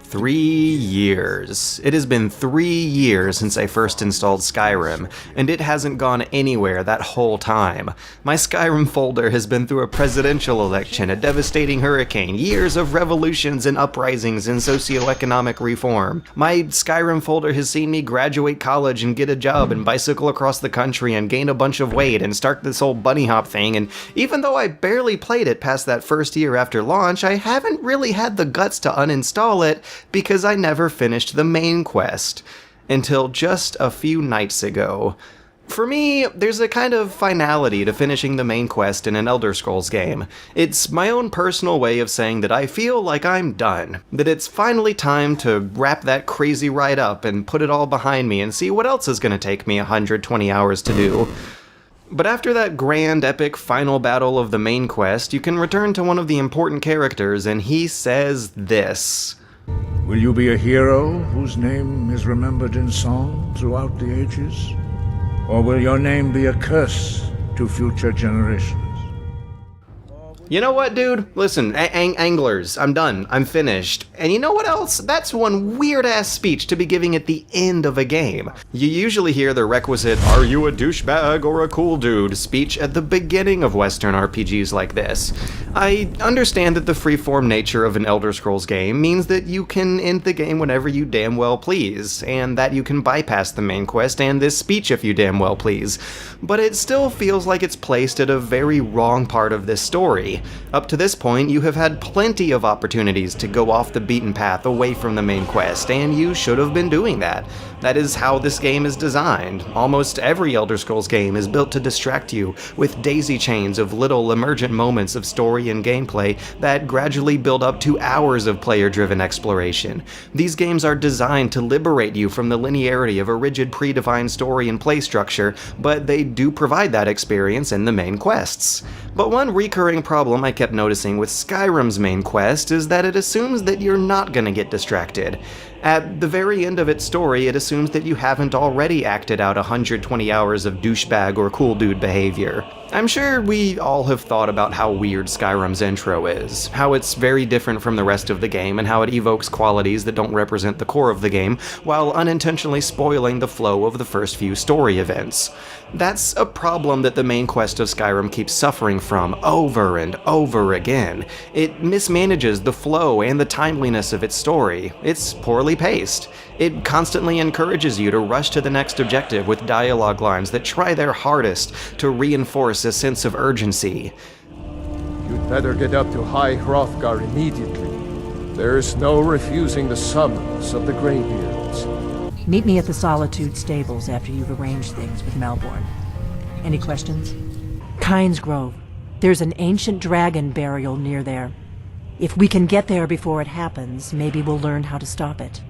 3 years. It has been 3 years since I first installed Skyrim, and it hasn't gone anywhere that whole time. My Skyrim folder has been through a presidential election, a devastating hurricane, years of revolutions and uprisings and socioeconomic reform. My Skyrim folder has seen me graduate college and get a job and bicycle across the country and gain a bunch of weight and start this whole bunny hop thing, and even though I barely played it past that first year after launch, I haven't really had the guts to uninstall it because I never finished the main quest. Until just a few nights ago. For me, there's a kind of finality to finishing the main quest in an Elder Scrolls game. It's my own personal way of saying that I feel like I'm done. That it's finally time to wrap that crazy ride up and put it all behind me and see what else is going to take me 120 hours to do. But after that grand, epic final battle of the main quest, you can return to one of the important characters, and he says this. Will you be a hero whose name is remembered in song throughout the ages? Or will your name be a curse to future generations? You know what, dude? Listen, anglers, I'm done. I'm finished. And you know what else? That's one weird-ass speech to be giving at the end of a game. You usually hear the requisite, "Are you a douchebag or a cool dude?" speech at the beginning of Western RPGs like this. I understand that the freeform nature of an Elder Scrolls game means that you can end the game whenever you damn well please, and that you can bypass the main quest and this speech if you damn well please. But it still feels like it's placed at a very wrong part of this story. Up to this point, you have had plenty of opportunities to go off the beaten path away from the main quest, and you should have been doing that. That is how this game is designed. Almost every Elder Scrolls game is built to distract you with daisy chains of little emergent moments of story and gameplay that gradually build up to hours of player-driven exploration. These games are designed to liberate you from the linearity of a rigid predefined story and play structure, but they do provide that experience in the main quests. But one recurring problem I kept noticing with Skyrim's main quest is that it assumes that you're not gonna get distracted. At the very end of its story, it assumes that you haven't already acted out 120 hours of douchebag or cool dude behavior. I'm sure we all have thought about how weird Skyrim's intro is, how it's very different from the rest of the game, and how it evokes qualities that don't represent the core of the game, while unintentionally spoiling the flow of the first few story events. That's a problem that the main quest of Skyrim keeps suffering from over and over again. It mismanages the flow and the timeliness of its story. It's poorly paced. It constantly encourages you to rush to the next objective with dialogue lines that try their hardest to reinforce a sense of urgency. You'd better get up to High Hrothgar immediately. There's no refusing the summons of the Greybeards. Meet me at the Solitude Stables after you've arranged things with Melbourne. Any questions? Kynes Grove. There's an ancient dragon burial near there. If we can get there before it happens, maybe we'll learn how to stop it.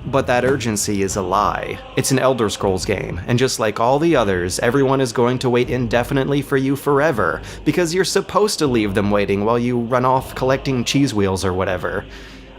But that urgency is a lie. It's an Elder Scrolls game, and just like all the others, everyone is going to wait indefinitely for you forever, because you're supposed to leave them waiting while you run off collecting cheese wheels or whatever.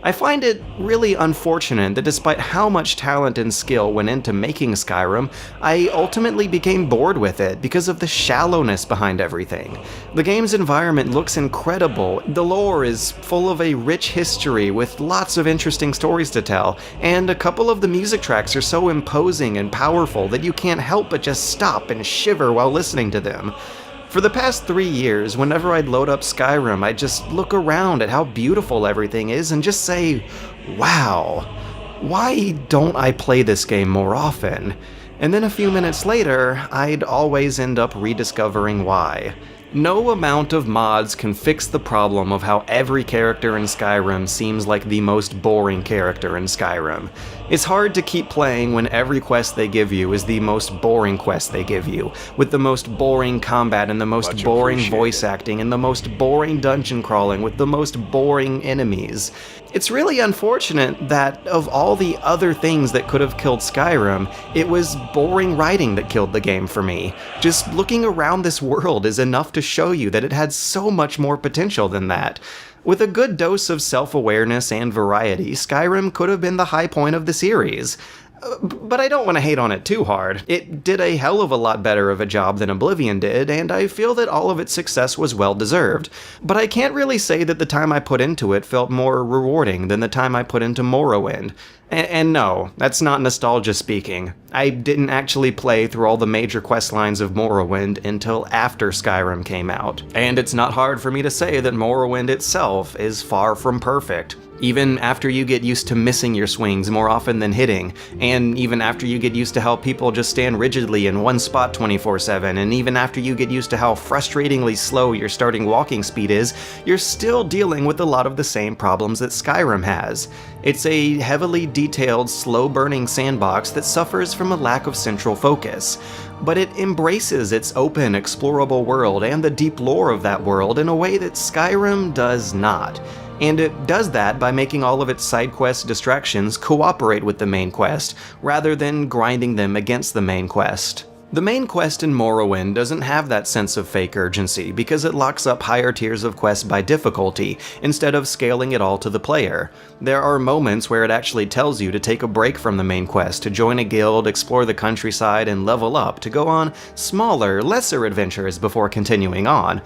I find it really unfortunate that despite how much talent and skill went into making Skyrim, I ultimately became bored with it because of the shallowness behind everything. The game's environment looks incredible, the lore is full of a rich history with lots of interesting stories to tell, and a couple of the music tracks are so imposing and powerful that you can't help but just stop and shiver while listening to them. For the past 3 years, whenever I'd load up Skyrim, I'd just look around at how beautiful everything is and just say, wow, why don't I play this game more often? And then a few minutes later, I'd always end up rediscovering why. No amount of mods can fix the problem of how every character in Skyrim seems like the most boring character in Skyrim. It's hard to keep playing when every quest they give you is the most boring quest they give you, with the most boring combat and the most boring voice acting and the most boring dungeon crawling with the most boring enemies. It's really unfortunate that of all the other things that could have killed Skyrim, it was boring writing that killed the game for me. Just looking around this world is enough to show you that it had so much more potential than that. With a good dose of self-awareness and variety, Skyrim could have been the high point of the series. But I don't want to hate on it too hard. It did a hell of a lot better of a job than Oblivion did, and I feel that all of its success was well deserved. But I can't really say that the time I put into it felt more rewarding than the time I put into Morrowind. And no, that's not nostalgia speaking. I didn't actually play through all the major quest lines of Morrowind until after Skyrim came out. And it's not hard for me to say that Morrowind itself is far from perfect. Even after you get used to missing your swings more often than hitting, and even after you get used to how people just stand rigidly in one spot 24/7, and even after you get used to how frustratingly slow your starting walking speed is, you're still dealing with a lot of the same problems that Skyrim has. It's a heavily detailed, slow-burning sandbox that suffers from a lack of central focus. But it embraces its open, explorable world and the deep lore of that world in a way that Skyrim does not. And it does that by making all of its side quest distractions cooperate with the main quest, rather than grinding them against the main quest. The main quest in Morrowind doesn't have that sense of fake urgency because it locks up higher tiers of quests by difficulty, instead of scaling it all to the player. There are moments where it actually tells you to take a break from the main quest, to join a guild, explore the countryside, and level up, to go on smaller, lesser adventures before continuing on.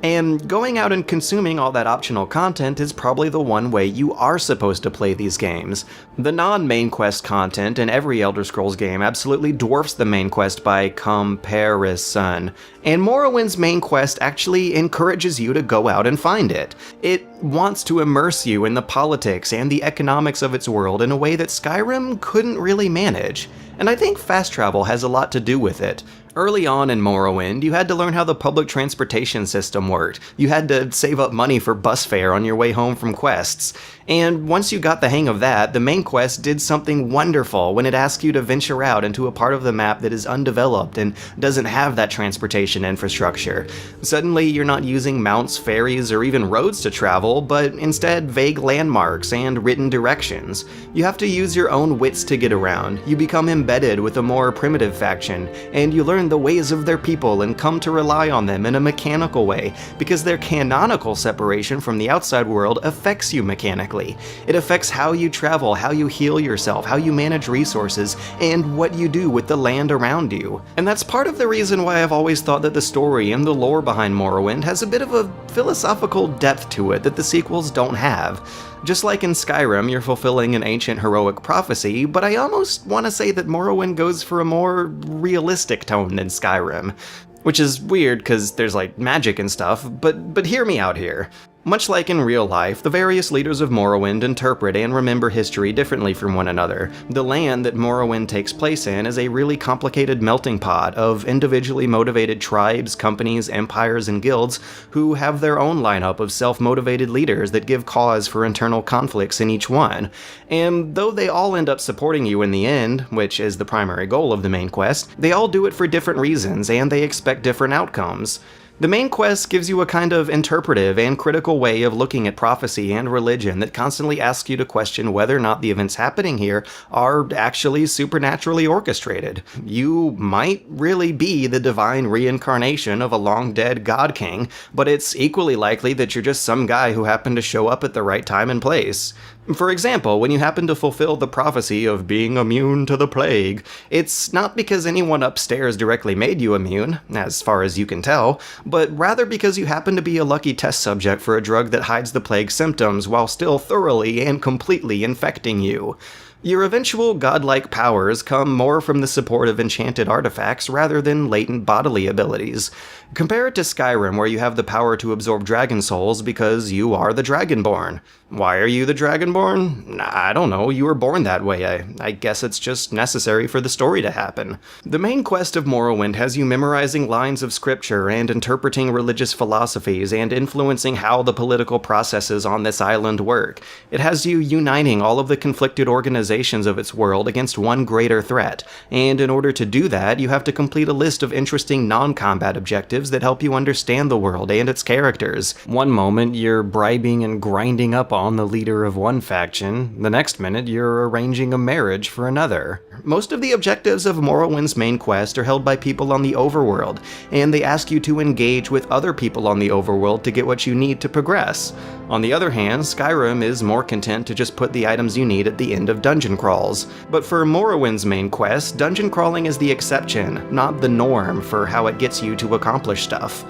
And going out and consuming all that optional content is probably the one way you are supposed to play these games. The non-main quest content in every Elder Scrolls game absolutely dwarfs the main quest by comparison, and Morrowind's main quest actually encourages you to go out and find it. It wants to immerse you in the politics and the economics of its world in a way that Skyrim couldn't really manage, and I think fast travel has a lot to do with it. Early on in Morrowind, you had to learn how the public transportation system worked. You had to save up money for bus fare on your way home from quests. And once you got the hang of that, the main quest did something wonderful when it asked you to venture out into a part of the map that is undeveloped and doesn't have that transportation infrastructure. Suddenly, you're not using mounts, ferries, or even roads to travel, but instead vague landmarks and written directions. You have to use your own wits to get around. You become embedded with a more primitive faction, and you learn the ways of their people and come to rely on them in a mechanical way, because their canonical separation from the outside world affects you mechanically. It affects how you travel, how you heal yourself, how you manage resources, and what you do with the land around you. And that's part of the reason why I've always thought that the story and the lore behind Morrowind has a bit of a philosophical depth to it that the sequels don't have. Just like in Skyrim, you're fulfilling an ancient heroic prophecy, but I almost want to say that Morrowind goes for a more realistic tone than Skyrim. Which is weird, because there's like magic and stuff, but hear me out here. Much like in real life, the various leaders of Morrowind interpret and remember history differently from one another. The land that Morrowind takes place in is a really complicated melting pot of individually motivated tribes, companies, empires, and guilds who have their own lineup of self-motivated leaders that give cause for internal conflicts in each one. And though they all end up supporting you in the end, which is the primary goal of the main quest, they all do it for different reasons and they expect different outcomes. The main quest gives you a kind of interpretive and critical way of looking at prophecy and religion that constantly asks you to question whether or not the events happening here are actually supernaturally orchestrated. You might really be the divine reincarnation of a long-dead god king, but it's equally likely that you're just some guy who happened to show up at the right time and place. For example, when you happen to fulfill the prophecy of being immune to the plague, it's not because anyone upstairs directly made you immune, as far as you can tell, but rather because you happen to be a lucky test subject for a drug that hides the plague symptoms while still thoroughly and completely infecting you. Your eventual godlike powers come more from the support of enchanted artifacts rather than latent bodily abilities. Compare it to Skyrim, where you have the power to absorb dragon souls because you are the Dragonborn. Why are you the Dragonborn? I don't know, you were born that way. I guess it's just necessary for the story to happen. The main quest of Morrowind has you memorizing lines of scripture and interpreting religious philosophies and influencing how the political processes on this island work. It has you uniting all of the conflicted organizations of its world against one greater threat, and in order to do that, you have to complete a list of interesting non-combat objectives that help you understand the world and its characters. One moment, you're bribing and grinding up on the leader of one faction, the next minute you're arranging a marriage for another. Most of the objectives of Morrowind's main quest are held by people on the overworld, and they ask you to engage with other people on the overworld to get what you need to progress. On the other hand, Skyrim is more content to just put the items you need at the end of dungeons dungeon crawls. But for Morrowind's main quest, dungeon crawling is the exception, not the norm for how it gets you to accomplish stuff.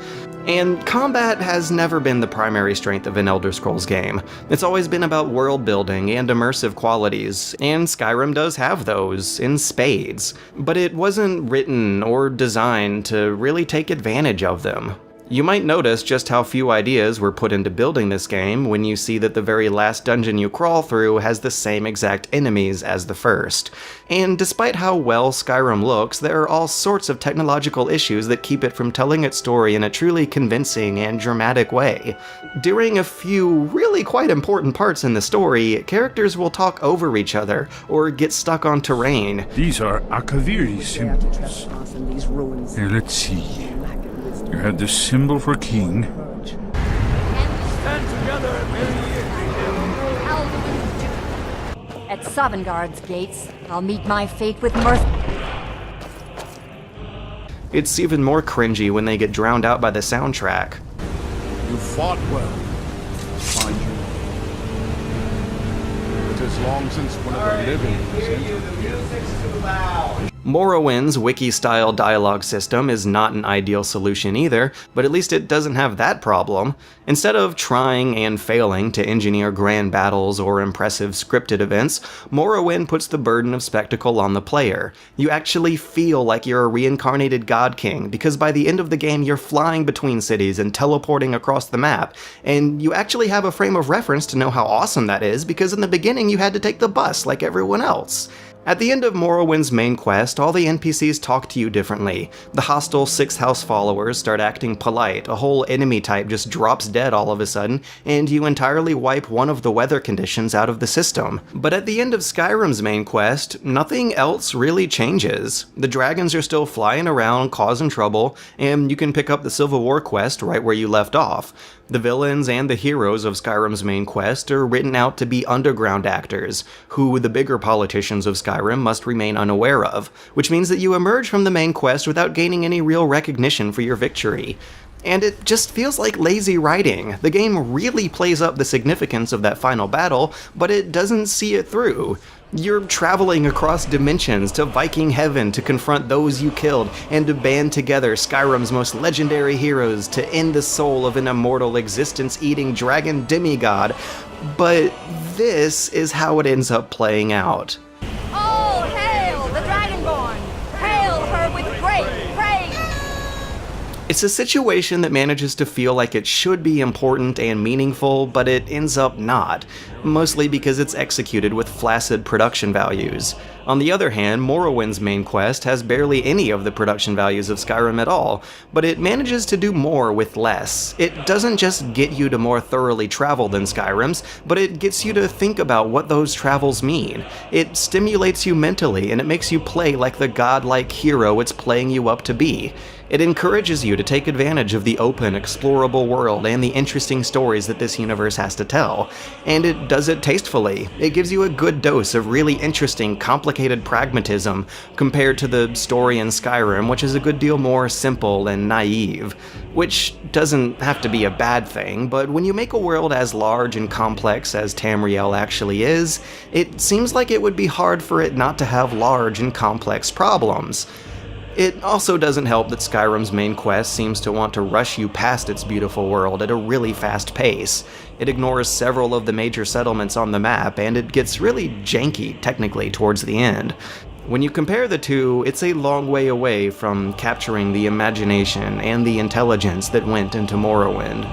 And combat has never been the primary strength of an Elder Scrolls game. It's always been about world building and immersive qualities, and Skyrim does have those, in spades. But it wasn't written or designed to really take advantage of them. You might notice just how few ideas were put into building this game when you see that the very last dungeon you crawl through has the same exact enemies as the first. And despite how well Skyrim looks, there are all sorts of technological issues that keep it from telling its story in a truly convincing and dramatic way. During a few really quite important parts in the story, characters will talk over each other or get stuck on terrain. These are Akaviri symbols. Here, let's see. You had the symbol for king. At Sovngarde's gates, I'll meet my fate with mirth. It's even more cringy when they get drowned out by the soundtrack. You fought well. Mind you. It is long since one of the living has entered. Morrowind's wiki-style dialogue system is not an ideal solution either, but at least it doesn't have that problem. Instead of trying and failing to engineer grand battles or impressive scripted events, Morrowind puts the burden of spectacle on the player. You actually feel like you're a reincarnated god king, because by the end of the game you're flying between cities and teleporting across the map, and you actually have a frame of reference to know how awesome that is, because in the beginning you had to take the bus like everyone else. At the end of Morrowind's main quest, all the NPCs talk to you differently. The hostile Sixth House followers start acting polite, a whole enemy type just drops dead all of a sudden, and you entirely wipe one of the weather conditions out of the system. But at the end of Skyrim's main quest, nothing else really changes. The dragons are still flying around, causing trouble, and you can pick up the Civil War quest right where you left off. The villains and the heroes of Skyrim's main quest are written out to be underground actors, who the bigger politicians of Skyrim must remain unaware of, which means that you emerge from the main quest without gaining any real recognition for your victory. And it just feels like lazy writing. The game really plays up the significance of that final battle, but it doesn't see it through. You're traveling across dimensions to Viking heaven to confront those you killed and to band together Skyrim's most legendary heroes to end the soul of an immortal existence-eating dragon demigod. But this is how it ends up playing out. All hail the Dragonborn! Hail her with great praise! It's a situation that manages to feel like it should be important and meaningful, but it ends up not, mostly because it's executed with flaccid production values. On the other hand, Morrowind's main quest has barely any of the production values of Skyrim at all, but it manages to do more with less. It doesn't just get you to more thoroughly travel than Skyrim's, but it gets you to think about what those travels mean. It stimulates you mentally, and it makes you play like the godlike hero it's playing you up to be. It encourages you to take advantage of the open, explorable world and the interesting stories that this universe has to tell. And it does it tastefully. It gives you a good dose of really interesting, complicated pragmatism compared to the story in Skyrim, which is a good deal more simple and naive. Which doesn't have to be a bad thing, but when you make a world as large and complex as Tamriel actually is, it seems like it would be hard for it not to have large and complex problems. It also doesn't help that Skyrim's main quest seems to want to rush you past its beautiful world at a really fast pace. It ignores several of the major settlements on the map, and it gets really janky, technically, towards the end. When you compare the two, it's a long way away from capturing the imagination and the intelligence that went into Morrowind.